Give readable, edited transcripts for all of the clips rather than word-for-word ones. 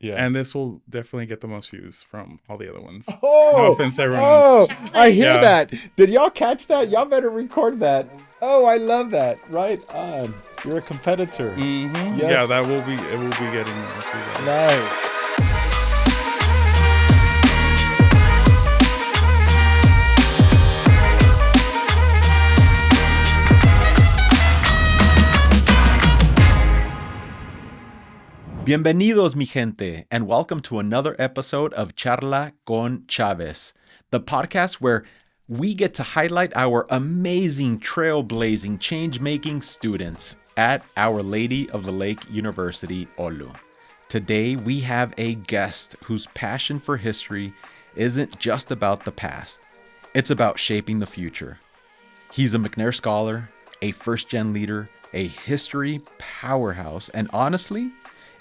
Yeah. And this will definitely get the most views from all the other ones. Oh, No offense, everyone else. I hear Yeah. that. Did y'all catch that? Y'all better record that. Oh, I love that. Right on. You're a competitor. Mm-hmm. Yes. Yeah, it will be getting the most views. Nice. Bienvenidos, mi gente, and welcome to another episode of Charla Con Chávez, the podcast where we get to highlight our amazing, trailblazing, change-making students at Our Lady of the Lake University, OLLU. Today, we have a guest whose passion for history isn't just about the past. It's about shaping the future. He's a McNair Scholar, a first-gen leader, a history powerhouse, and honestly,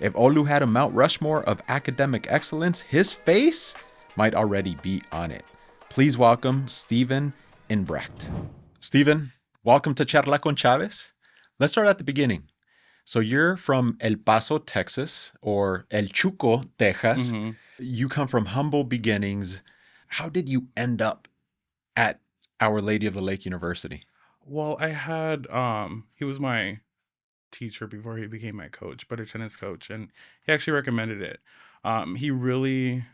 if OLLU had a Mount Rushmore of academic excellence, his face might already be on it. Please welcome Steven Engbrecht. Steven, welcome to Charla Con Chávez. Let's start at the beginning. So you're from El Paso, Texas, or El Chuco, Texas. Mm-hmm. You come from humble beginnings. How did you end up at Our Lady of the Lake University? Well, I had he was my teacher before he became my coach, but a tennis coach, and he actually recommended it. He really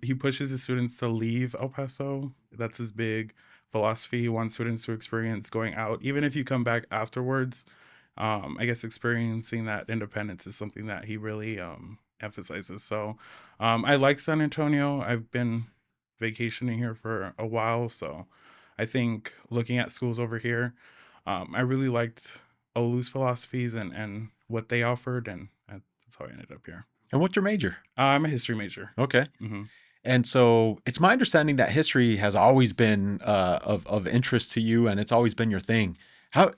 he pushes his students to leave El Paso. That's his big philosophy. He wants students to experience going out, even if you come back afterwards. I guess experiencing that independence is something that he really emphasizes. So I like San Antonio. I've been vacationing here for a while, so I think looking at schools over here, I really liked OLLU's philosophies and what they offered, and that's how I ended up here. And what's your major? I'm a history major. Okay. Mm-hmm. And so it's my understanding that history has always been of interest to you, and it's always been your thing. How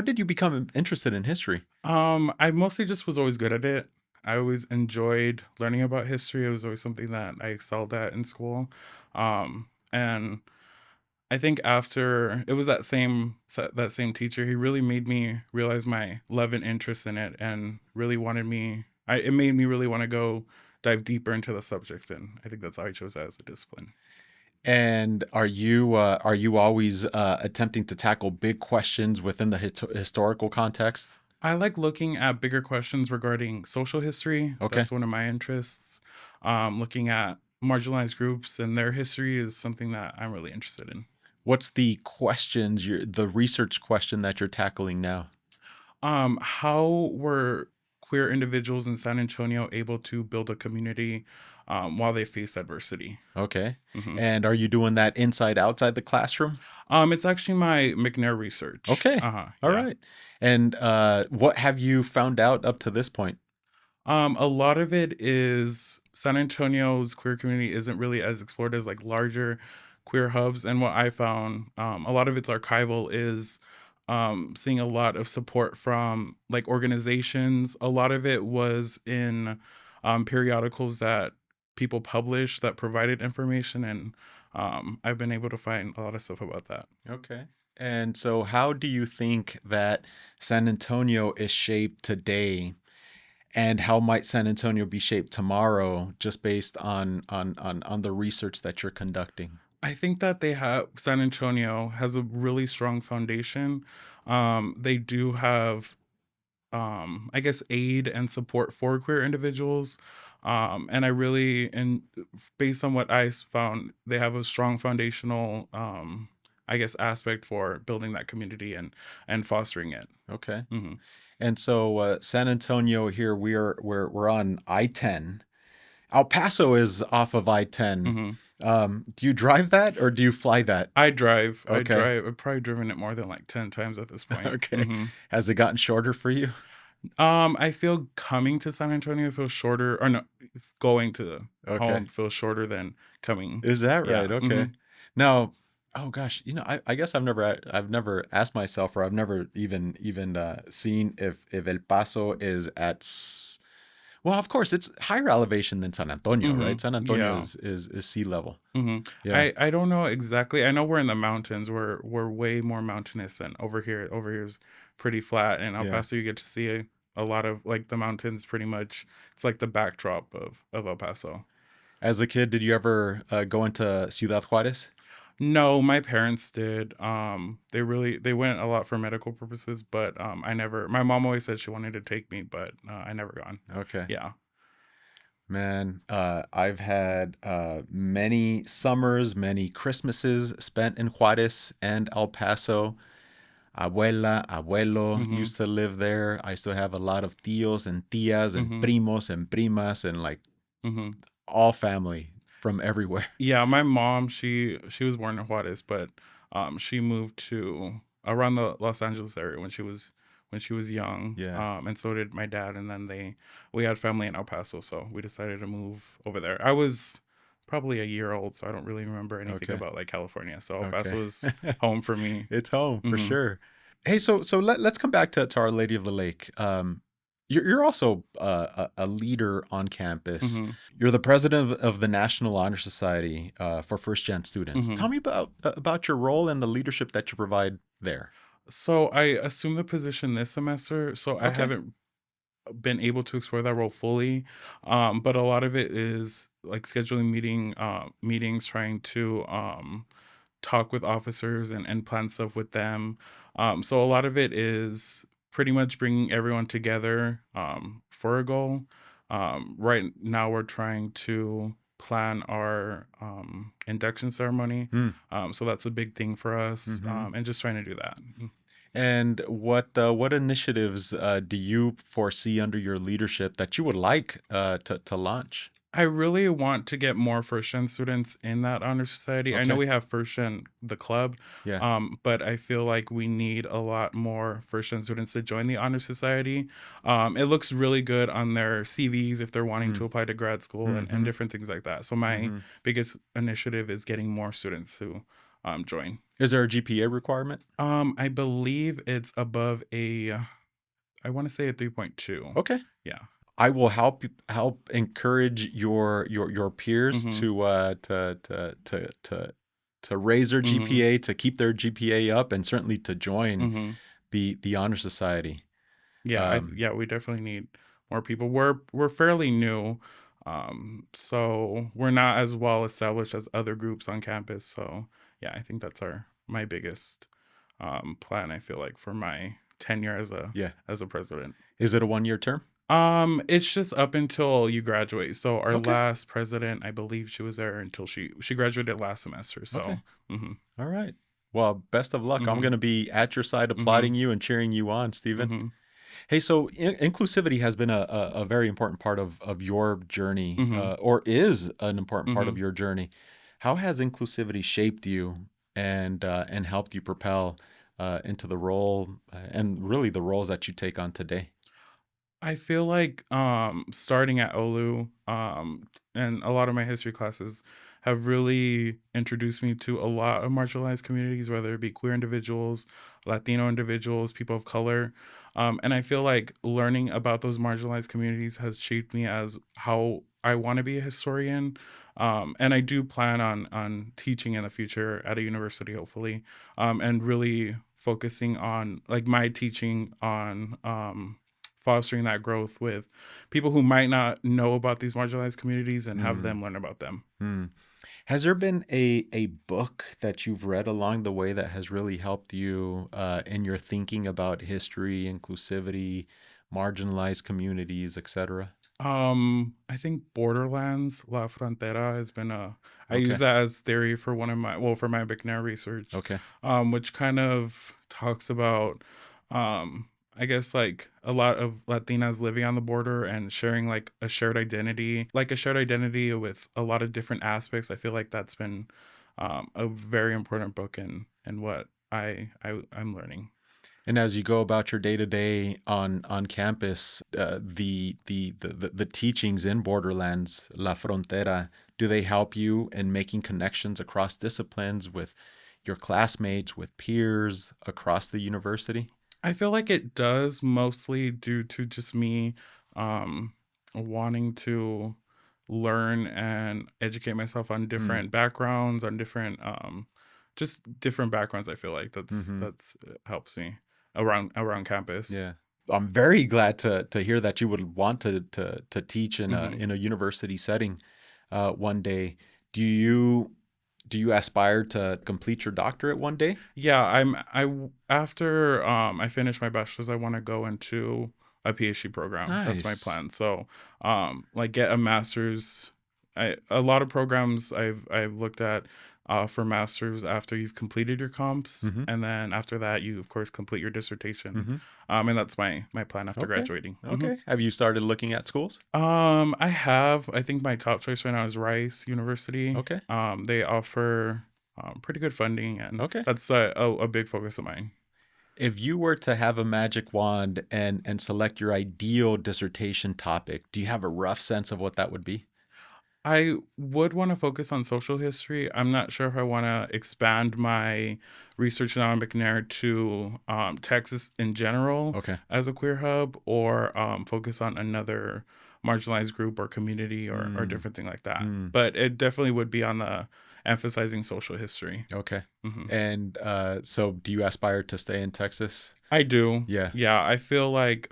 did you become interested in history? I mostly just was always good at it. I always enjoyed learning about history. It was always something that I excelled at in school. And I think after it was that same teacher, he really made me realize my love and interest in it, and really it made me really want to go dive deeper into the subject, and I think that's how I chose that as a discipline. And are you always attempting to tackle big questions within the historical context? I like looking at bigger questions regarding social history. Okay. That's one of my interests. Looking at marginalized groups and their history is something that I'm really interested in. What's the research question that you're tackling now? How were queer individuals in San Antonio able to build a community while they face adversity? Okay. Mm-hmm. And are you doing that inside, outside the classroom? It's actually my McNair research. Okay. All right. And what have you found out up to this point? A lot of it is San Antonio's queer community isn't really as explored as like larger queer hubs, and what I found, a lot of its archival is seeing a lot of support from like organizations. A lot of it was in periodicals that people published that provided information, and I've been able to find a lot of stuff about that. Okay. And so how do you think that San Antonio is shaped today, and how might San Antonio be shaped tomorrow, just based on the research that you're conducting? I think that San Antonio has a really strong foundation. They do have, I guess, aid and support for queer individuals. And based on what I found, they have a strong foundational, I guess, aspect for building that community and fostering it. Okay. Mm-hmm. And so San Antonio here, we're on I-10. El Paso is off of I-10. Mm-hmm. Do you drive that or do you fly that? I drive. Okay. I've probably driven it more than like 10 times at this point. Okay. Mm-hmm. Has it gotten shorter for you? I feel coming to San Antonio feels shorter, or no, going to home feels shorter than coming. Is that right? Yeah. Okay. Mm-hmm. Now, oh gosh, I guess I've never asked myself, or I've never even seen if El Paso is at. Well, of course, it's higher elevation than San Antonio, Mm-hmm. right? San Antonio Yeah. is sea level. Mm-hmm. Yeah. I don't know exactly. I know we're in the mountains. We're way more mountainous, and over here is pretty flat. And El Yeah. Paso, you get to see a lot of like the mountains pretty much. It's like the backdrop of El Paso. As a kid, did you ever go into Ciudad Juarez? No, my parents did. They went a lot for medical purposes, but I never. My mom always said she wanted to take me, but I never gone. Okay. Yeah. Man, I've had many summers, many Christmases spent in Juarez and El Paso. Abuela, abuelo Mhm. used to live there. I still have a lot of tios and tias and Mhm. primos and primas and like Mhm. all family from everywhere. Yeah, my mom, she was born in Juarez, but she moved to around the Los Angeles area when she was young. Yeah. And so did my dad, and then we had family in El Paso, so we decided to move over there. I was probably a year old, so I don't really remember anything Okay. about like California. So El Okay. Paso is home for me. It's home for Mhm. sure. Hey, so let's come back to Our Lady of the Lake. You're also a leader on campus. Mhm. You're the president of the National Honor Society for first gen students. Tell Mhm. me about your role and the leadership that you provide there. So I assumed the position this semester, so I Okay. haven't been able to explore that role fully. But a lot of it is like scheduling meetings, trying to talk with officers and plan stuff with them. So a lot of it is pretty much bringing everyone together for a goal. Right now, we're trying to plan our induction ceremony. Hmm. So that's a big thing for us, Mm-hmm. and just trying to do that. And what initiatives do you foresee under your leadership that you would like to launch? I really want to get more first gen students in that honor society. I know Okay. we have first gen the club, Yeah. but I feel like we need a lot more first gen students to join the honor society. It looks really good on their CVs if they're wanting to apply to grad school and Mm-hmm. different things like that. So my Mm-hmm. biggest initiative is getting more students to join. Is there a GPA requirement? I believe it's above I want to say a 3.2. Okay. Yeah. I will help encourage your peers Mm-hmm. to raise their Mm-hmm. GPA, to keep their GPA up, and certainly to join Mm-hmm. the honor society. Yeah, Um, yeah, we definitely need more people. We're fairly new, so we're not as well established as other groups on campus. So yeah, I think that's my biggest plan. I feel like for my tenure yeah. as a president. Is it a 1 year term? It's just up until you graduate. So our Okay. last president, I believe she was there until she graduated last semester. Okay. So, mm-hmm, All right. Well, best of luck. I'm mm-hmm, going to be at your side mm-hmm, applauding you and cheering you on, Stephen. mm-hmm, Hey, so inclusivity has been a very important part of your journey, mm-hmm, or is an important part mm-hmm. of your journey. How has inclusivity shaped you and helped you propel into the role and really the roles that you take on today? I feel like starting at OLLU and a lot of my history classes have really introduced me to a lot of marginalized communities, whether it be queer individuals, Latino individuals, people of color. And I feel like learning about those marginalized communities has shaped me as how I want to be a historian. And I do plan on teaching in the future at a university, hopefully, and really focusing on like my teaching on fostering that growth with people who might not know about these marginalized communities and have Mm, them learn about them. mm. Has there been a book that you've read along the way that has really helped you in your thinking about history, inclusivity, marginalized communities, etc.? I think Borderlands, La Frontera has been I use Okay. that as theory for for my McNair research, Okay. which kind of talks about, I guess like a lot of Latinas living on the border and sharing like a shared identity with a lot of different aspects. I feel like that's been, a very important book in what I'm learning. And as you go about your day to day on campus, the teachings in Borderlands, La Frontera, do they help you in making connections across disciplines with your classmates, with peers across the university? I feel like it does mostly due to just me um wanting to learn and educate myself on Mm, different backgrounds, on different just different backgrounds. I feel like hmm. that's helps me around campus. Yeah. I'm very glad to hear that you would want to teach in Hmm. a university setting one day. Do you aspire to complete your doctorate one day? Yeah, after I finish my bachelor's, I want to go into a PhD program. That's my Nice. plan. So, like get a master's. A lot of programs I've looked at for masters after you've completed your comps, Mm-hmm. and then after that you of course complete your dissertation. Mm-hmm. And that's my plan after Okay. graduating. Okay. Have you started looking at schools? I have. I think my top choice right now is Rice University. Okay. They offer pretty good funding, and Okay. that's a big focus of mine. If you were to have a magic wand and select your ideal dissertation topic, do you have a rough sense of what that would be? I would want to focus on social history. I'm not sure if I want to expand my research now in McNair to Texas in general Okay. as a queer hub, or focus on another marginalized group or community or Mm, different thing like that. mm, But it definitely would be on the emphasizing social history. okay. Hmm. And so do you aspire to stay in Texas? I do. Yeah. Yeah, I feel like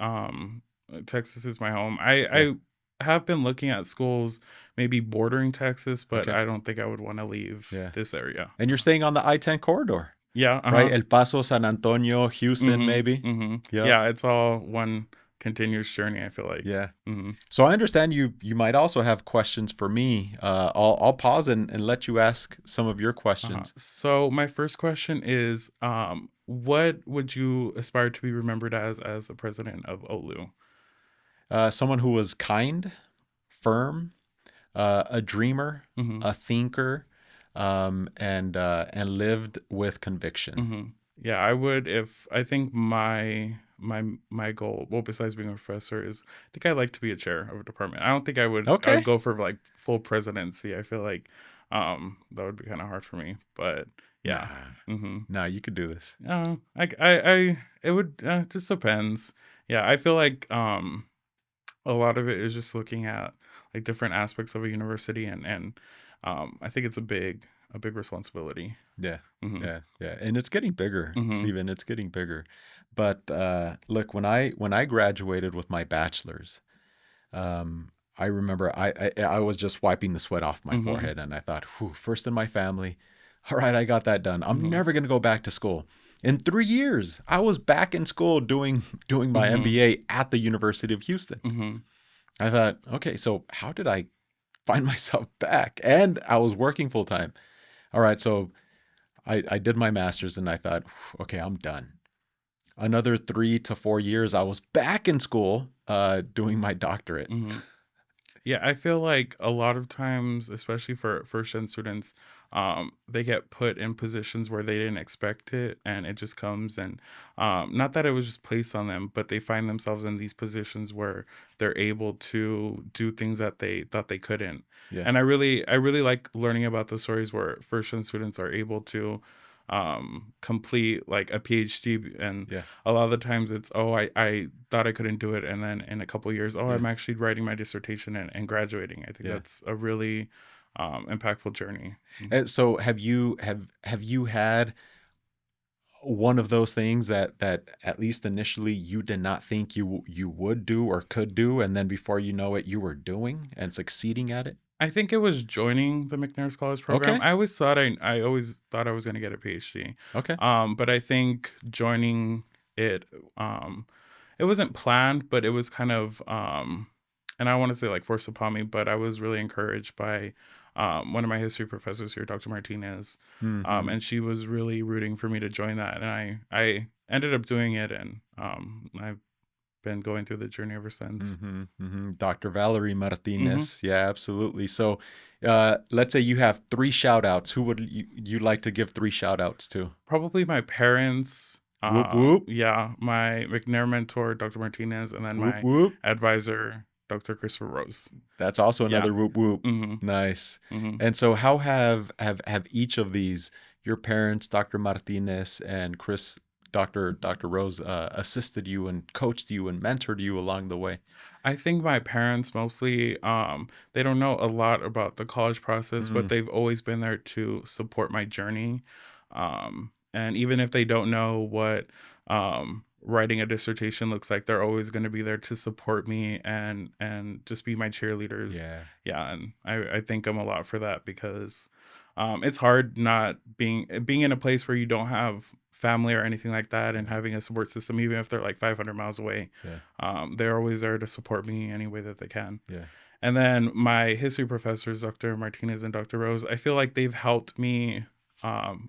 Texas is my home. I Yeah. I have been looking at schools maybe bordering Texas, but Okay. I don't think I would want to leave Yeah. this area. And you're staying on the I-10 corridor, Yeah, right? uh-huh. El Paso, San Antonio, Houston, Mhm. maybe. Mhm. Yep. Yeah, it's all one continuous journey, I feel like. Yeah. Mhm. So I understand you might also have questions for me. I'll pause and let you ask some of your Uh-huh. questions. So my first question is what would you aspire to be remembered as a president of OLLU? Someone who was kind, firm, a dreamer, Mhm. a thinker, and lived with conviction. Hmm. Yeah, I would if I think my goal, well, besides being a professor, is I think I'd like to be a chair of a department. I don't think I would Okay. go for like full presidency. I feel like that would be kind of hard for me. But yeah. Nah, Mm-hmm. nah, you could do this. It would just depends. Yeah, I feel like a lot of it is just looking at like different aspects of a university, and I think it's a big responsibility. Yeah, Mm-hmm. yeah, yeah. And it's getting bigger, Mm-hmm. Steven. It's getting bigger. But look, when I graduated with my bachelor's, I remember I was just wiping the sweat off my Mm-hmm. forehead, and I thought, whew, first in my family. All right, I got that done. I'm Mm-hmm. never gonna go back to school. In 3 years, I was back in school doing my Mm-hmm. MBA at the University of Houston. Mm-hmm. I thought, okay, so how did I find myself back? And I was working full time. All right, so I did my master's and I thought, okay, I'm done. Another 3 to 4 years, I was back in school doing my doctorate. Mm-hmm. Yeah, I feel like a lot of times, especially for first gen students, they get put in positions where they didn't expect it, and it just comes. And not that it was just placed on them, but they find themselves in these positions where they're able to do things that they thought they couldn't. Yeah, And I really like learning about the stories where first gen students are able to complete like a PhD, and yeah, a lot of the times it's, oh, I thought I couldn't do it, and then in a couple of years, oh, yeah, I'm actually writing my dissertation and graduating. I think yeah. that's a really impactful journey. And so have you had one of those things that at least initially you did not think you would do or could do, and then before you know it, you were doing and succeeding at it? I think it was joining the McNair Scholars Program. Okay, I always thought I was going to get a PhD. okay, But I think joining it, it wasn't planned, but it was kind of, and I want to say like forced upon me, but I was really encouraged by one of my history professors here, Dr. Martinez, hmm, and she was really rooting for me to join that, and I ended up doing it, and I've been going through the journey ever since. hmm, hmm. Dr. Valerie Hmm. Martinez. Yeah, absolutely. So, let's say you have three shout outs. Who would you like to give three shout outs to? Probably my parents. Whoop, whoop, Yeah, my McNair mentor, Dr. Martinez, and then whoop, my whoop. advisor, Dr. Christopher Rose. That's also Yeah. another whoop, whoop. Hmm. Nice. Hmm. And so, how have each of these, your parents, Dr. Martinez and Dr. Rose, assisted you and coached you and mentored you along the way? I think my parents mostly, they don't know a lot about the college process, but Mm, they've always been there to support my journey. And even if they don't know what writing a dissertation looks like. They're always going to be there to support me and just be my cheerleaders. Yeah. And I thank them a lot for that, because it's hard not being in a place where you don't have family or anything like that, and having a support system, even if they're like 500 miles away. They're always there to support me any way that they can. And then my history professors, Dr. Martinez and Dr. Rose, I feel like they've helped me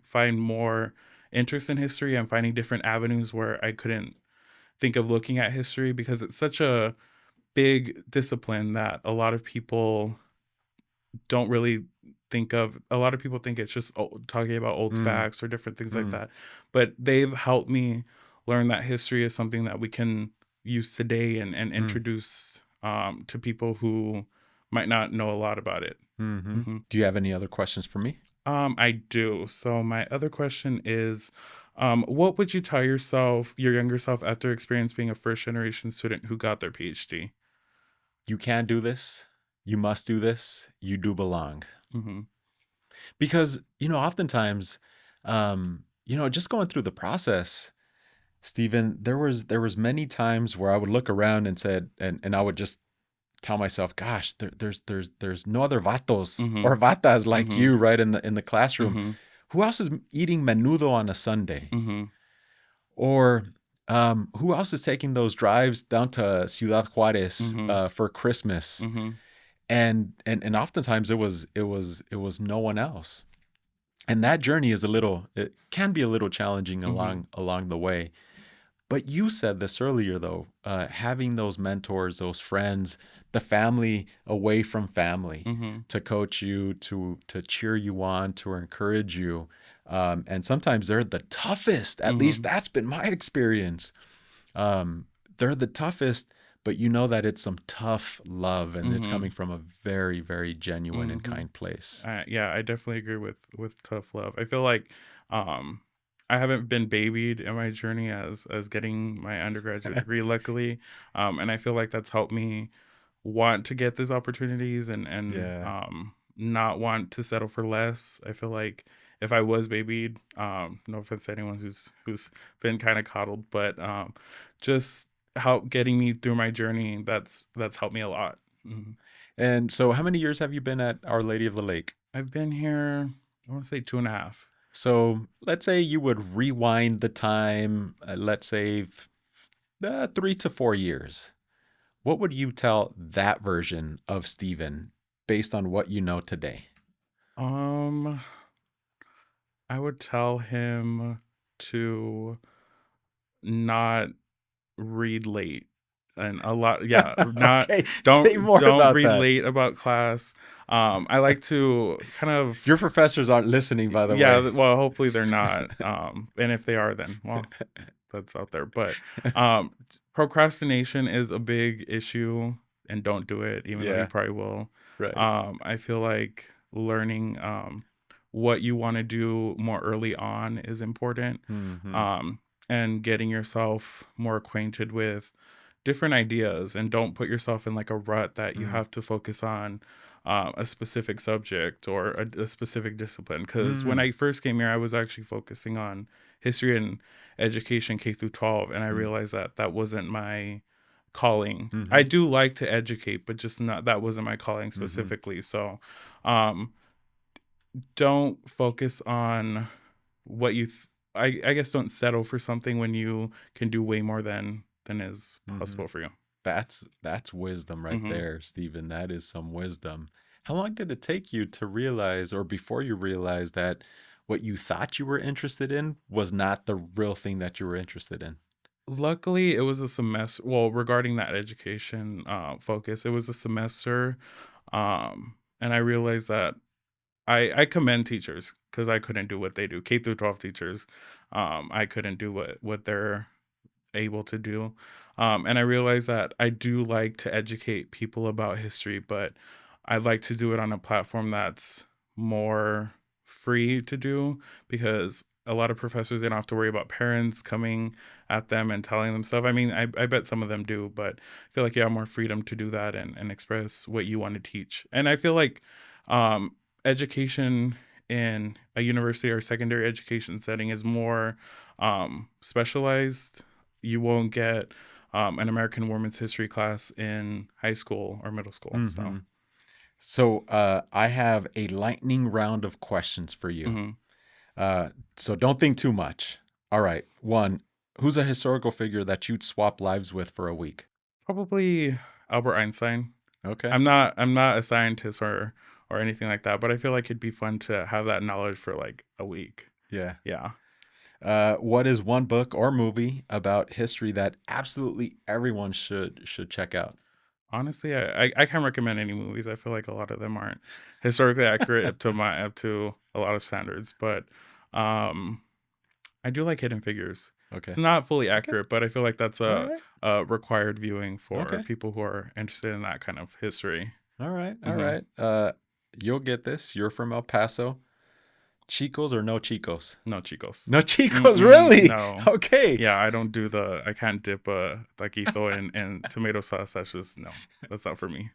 find more interest in history and finding different avenues where I couldn't think of looking at history, because it's such a big discipline that a lot of people don't really think of. A lot of people think it's just talking about old facts or different things like that. But they've helped me learn that history is something that we can use today and introduce to people who might not know a lot about it. Do you have any other questions for me? I do. So my other question is, what would you tell your younger self, after experience being a first generation student who got their PhD? You can do this. You must do this. You do belong. Mm-hmm. Because, oftentimes, just going through the process, Steven, there was many times where I would look around and said, and I would just tell myself, gosh, there's no other vatos or vatas like you right in the classroom. Who else is eating menudo on a Sunday? Or who else is taking those drives down to Ciudad Juarez for Christmas? And oftentimes it was no one else. And that journey it can be a little challenging along the way. But you said this earlier, though, having those mentors, those friends, the family away from family to coach you, to cheer you on, to encourage you. And sometimes they're the toughest. At least that's been my experience. They're the toughest, but you know that it's some tough love, and it's coming from a very, very genuine and kind place. Yeah, I definitely agree with tough love. I feel like I haven't been babied in my journey as getting my undergraduate degree, luckily. And I feel like that's helped me want to get these opportunities and not want to settle for less. I feel like if I was babied, no offense to anyone who's been kind of coddled, but just help getting me through my journey, that's helped me a lot. And so how many years have you been at Our Lady of the Lake? I've been here, I want to say 2.5. So let's say you would rewind the time, let's say 3 to 4 years. What would you tell that version of Steven based on what you know today? I would tell him to not read late. And a lot, not Okay, say more about read that. late about class. I like to kind of. Your professors aren't listening, by the way. Yeah, well, hopefully they're not. And if they are, then well, that's out there. But procrastination is a big issue, and don't do it, even though you probably will. Right. I feel like learning what you want to do more early on is important. And getting yourself more acquainted with different ideas, and don't put yourself in like a rut that you have to focus on a specific subject or a specific discipline. Because when I first came here, I was actually focusing on history and education K through 12, and I realized that wasn't my calling. I do like to educate, but just not, that wasn't my calling specifically. So don't focus on what you I guess don't settle for something when you can do way more than is possible for you. That's wisdom right there, Steven. That is some wisdom. How long did it take you to realize, or before you realized, that what you thought you were interested in was not the real thing that you were interested in? Luckily, it was a semester. Well, regarding that education focus, it was a semester. And I realized that I commend teachers, because I couldn't do what they do. K through 12 teachers, I couldn't do what they're able to do. And I realized that I do like to educate people about history, but I'd like to do it on a platform that's more free to do, because a lot of professors, they don't have to worry about parents coming at them and telling them stuff. I mean, I bet some of them do, but I feel like you have more freedom to do that and express what you want to teach. And I feel like education in a university or secondary education setting is more specialized you won't get an American Women's History class in high school or middle school. Mm-hmm. So I have a lightning round of questions for you. So don't think too much. All right. One, who's a historical figure that you'd swap lives with for a week? Probably Albert Einstein. Okay. I'm not a scientist or anything like that, but I feel like it'd be fun to have that knowledge for like a week. Yeah. Yeah. What is one book or movie about history that absolutely everyone should check out? Honestly, I can't recommend any movies. I feel like a lot of them aren't historically accurate up to a lot of standards, but I do like Hidden Figures. Okay. It's not fully accurate, but I feel like that's All right. a required viewing for Okay. people who are interested in that kind of history. All right. All right. You'll get this. You're from El Paso. Chicos or no chicos? No chicos. No chicos, really? No. Okay. Yeah, I can't dip a taquito in tomato sauce. That's just, no, that's not for me.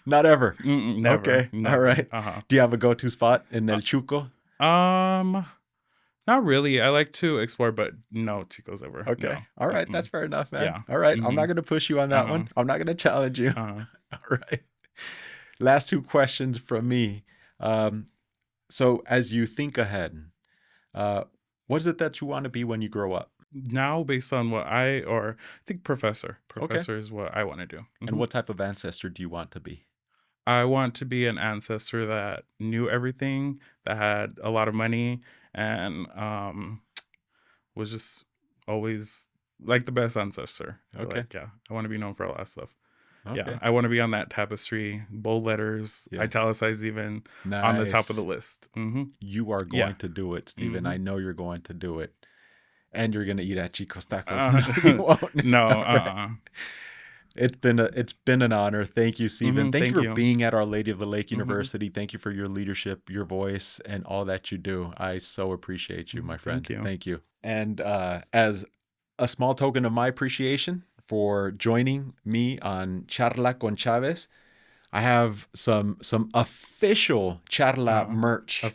Not ever. Never. Okay. Never. All right. Uh-huh. Do you have a go-to spot in El Chuco? Not really. I like to explore, but no chicos ever. Okay. No. All right. That's fair enough, man. Yeah. All right. I'm not going to push you on that one. I'm not going to challenge you. All right. Last two questions from me. So as you think ahead, what is it that you want to be when you grow up? Now, based on what I think professor. Professor is what I want to do. And what type of ancestor do you want to be? I want to be an ancestor that knew everything, that had a lot of money, and was just always like the best ancestor. Okay. I want to be known for all that stuff. Okay. Yeah, I want to be on that tapestry, bold letters, italicized even, on the top of the list. You are going to do it, Steven. I know you're going to do it. And you're going to eat at Chico's Tacos. No, you won't. No. Right. It's been an honor. Thank you, Steven. Thank you for being at Our Lady of the Lake University. Thank you for your leadership, your voice, and all that you do. I so appreciate you, my friend. Thank you. And as a small token of my appreciation for joining me on Charla Con Chávez, I have some official Charla merch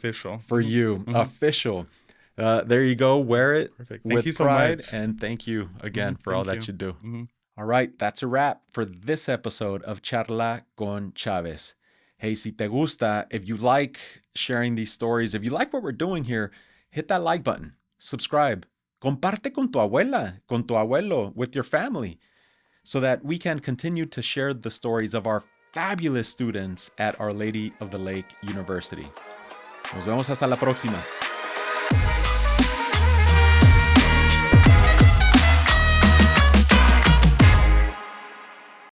for you. Official. There you go. Wear it with pride. And thank you again for all that you do. All right, that's a wrap for this episode of Charla Con Chávez. Hey, si te gusta, if you like sharing these stories, if you like what we're doing here, hit that like button, subscribe, comparte con tu abuela, con tu abuelo, with your family, so that we can continue to share the stories of our fabulous students at Our Lady of the Lake University. Nos vemos hasta la próxima.